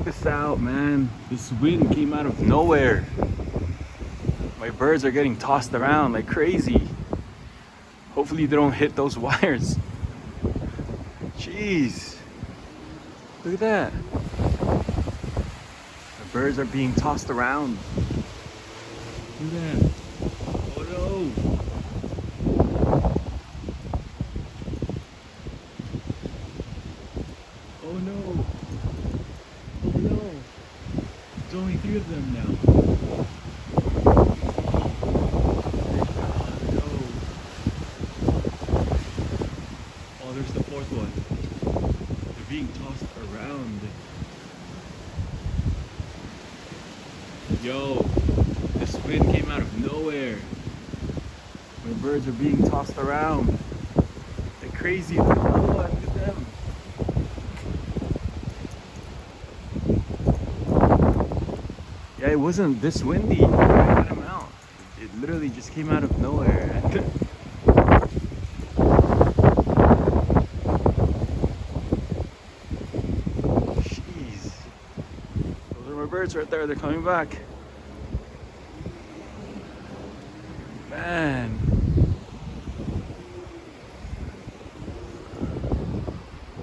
Check this out, man. This wind came out of nowhere. My birds are getting tossed around like crazy. Hopefully they don't hit those wires. Jeez. Look at that. The birds are being tossed around. Look at that. Oh no. Oh no. Oh no. There's only 3 of them now. Oh, there's the 4th one. They're being tossed around. Yo, this wind came out of nowhere. My birds are being tossed around. They're crazy. Oh, look at them. Yeah, it wasn't this windy. I got them out. It literally just came out of nowhere. Jeez. Those are my birds right there. They're coming back. Man.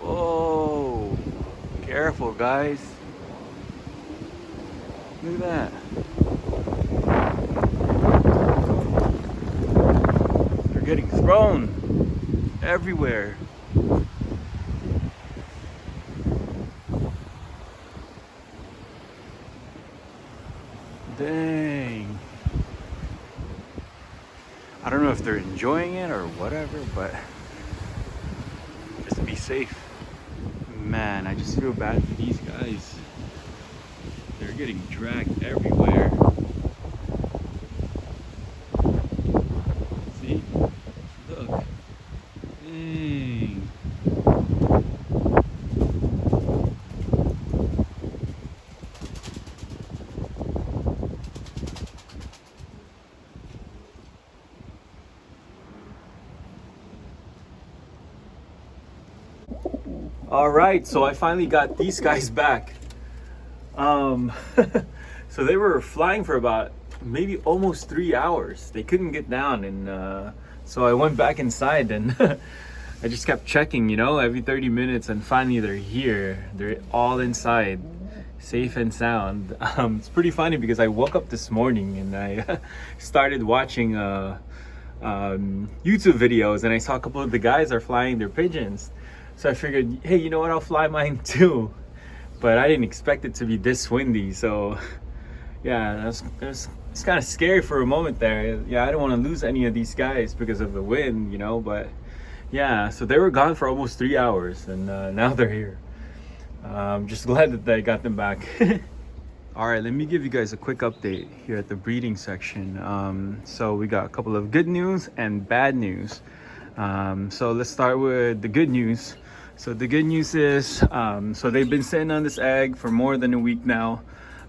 Whoa. Careful, guys. Look at that. They're getting thrown everywhere. Dang. I don't know if they're enjoying it or whatever, but just be safe. Man, I just feel bad for these guys. They're getting dragged everywhere. See? Look. Dang. All right, so I finally got these guys back. So they were flying for about maybe almost 3 hours. They couldn't get down, and so I went back inside and I just kept checking, you know, every 30 minutes, and finally they're here. They're all inside, safe and sound. It's pretty funny because I woke up this morning and I started watching YouTube videos, and I saw a couple of the guys are flying their pigeons. So I figured, hey, you know what, I'll fly mine too. But I didn't expect it to be this windy, so yeah, it's kind of scary for a moment there. Yeah, I didn't want to lose any of these guys because of the wind, you know, but yeah, so they were gone for almost 3 hours, and now they're here. I'm just glad that I got them back. All right, let me give you guys a quick update here at the breeding section. So we got a couple of good news and bad news. So let's start with the good news. So the good news is, so they've been sitting on this egg for more than a week now.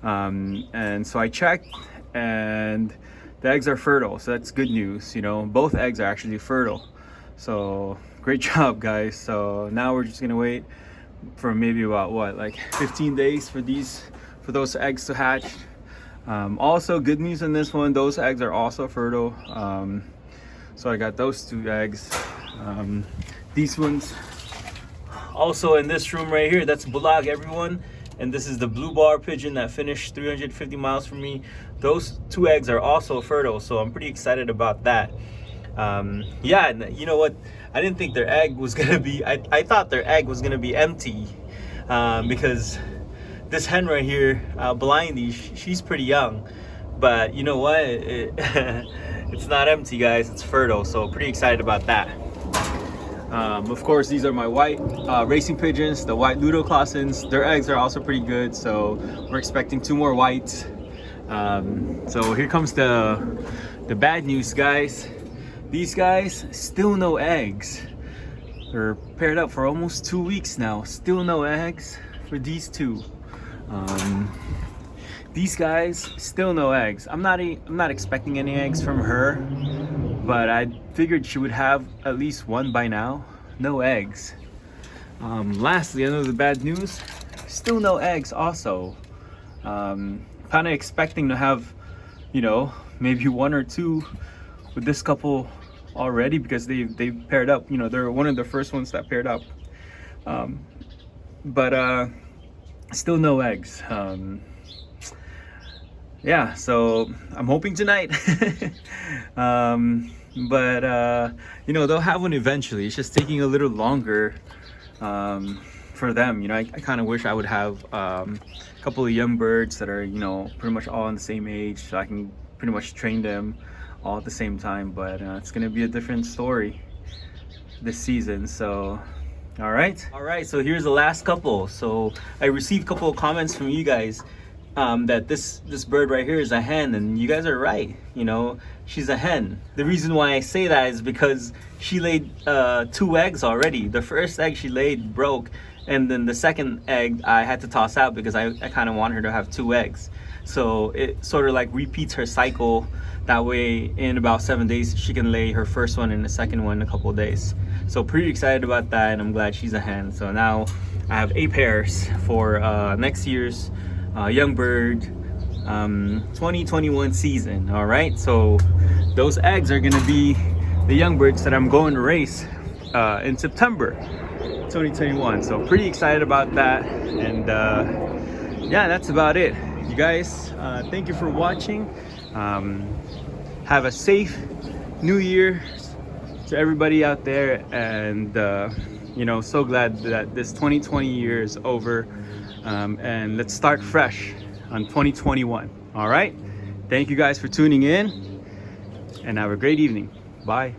And so I checked, and the eggs are fertile. So that's good news. You know, both eggs are actually fertile. So great job, guys. So now we're just gonna wait for maybe about like 15 days for those eggs to hatch. Also good news on this one, those eggs are also fertile. So I got those 2 eggs. These ones also in this room right here, that's Bulag, everyone. And this is the blue bar pigeon that finished 350 miles from me. Those 2 eggs are also fertile, so I'm pretty excited about that. Yeah, and you know what, I didn't think their egg was gonna be, I thought their egg was gonna be empty, because this hen right here, Blindy, she's pretty young. But you know what, it's not empty, guys, it's fertile, so pretty excited about that. Of course, these are my white racing pigeons, the white Ludoclassens. Their eggs are also pretty good, so we're expecting 2 more whites. So here comes the bad news, guys. These guys, still no eggs. They're paired up for almost 2 weeks now. Still no eggs for these 2. These guys, still no eggs. I'm not expecting any eggs from her, but I figured she would have at least 1 by now. No eggs. Lastly, another bad news. still no eggs also. Kind of expecting to have, you know, maybe one or two with this couple already, because they paired up. You know, they're one of the first ones that paired up. But still no eggs. Yeah, so I'm hoping tonight. But you know, they'll have one eventually. It's just taking a little longer for them. You know, I kind of wish I would have a couple of young birds that are, you know, pretty much all on the same age, so I can pretty much train them all at the same time. But it's gonna be a different story this season. So all right, so here's the last couple. So I received a couple of comments from you guys that this bird right here is a hen, and you guys are right. You know, she's a hen. The reason why I say that is because she laid 2 eggs already. The first egg she laid broke, and then the second egg I had to toss out because I kind of want her to have 2 eggs. So it sort of like repeats her cycle. That way in about 7 days she can lay her first one and the second one in a couple of days. So pretty excited about that, and I'm glad she's a hen. So now I have 8 pairs for next year's young bird 2021 season. All right, so those eggs are gonna be the young birds that I'm going to race in September 2021. So pretty excited about that. And yeah, that's about it, you guys. Thank you for watching. Have a safe new year to everybody out there, and you know, so glad that this 2020 year is over, and let's start fresh on 2021. All right, thank you guys for tuning in, and have a great evening. Bye.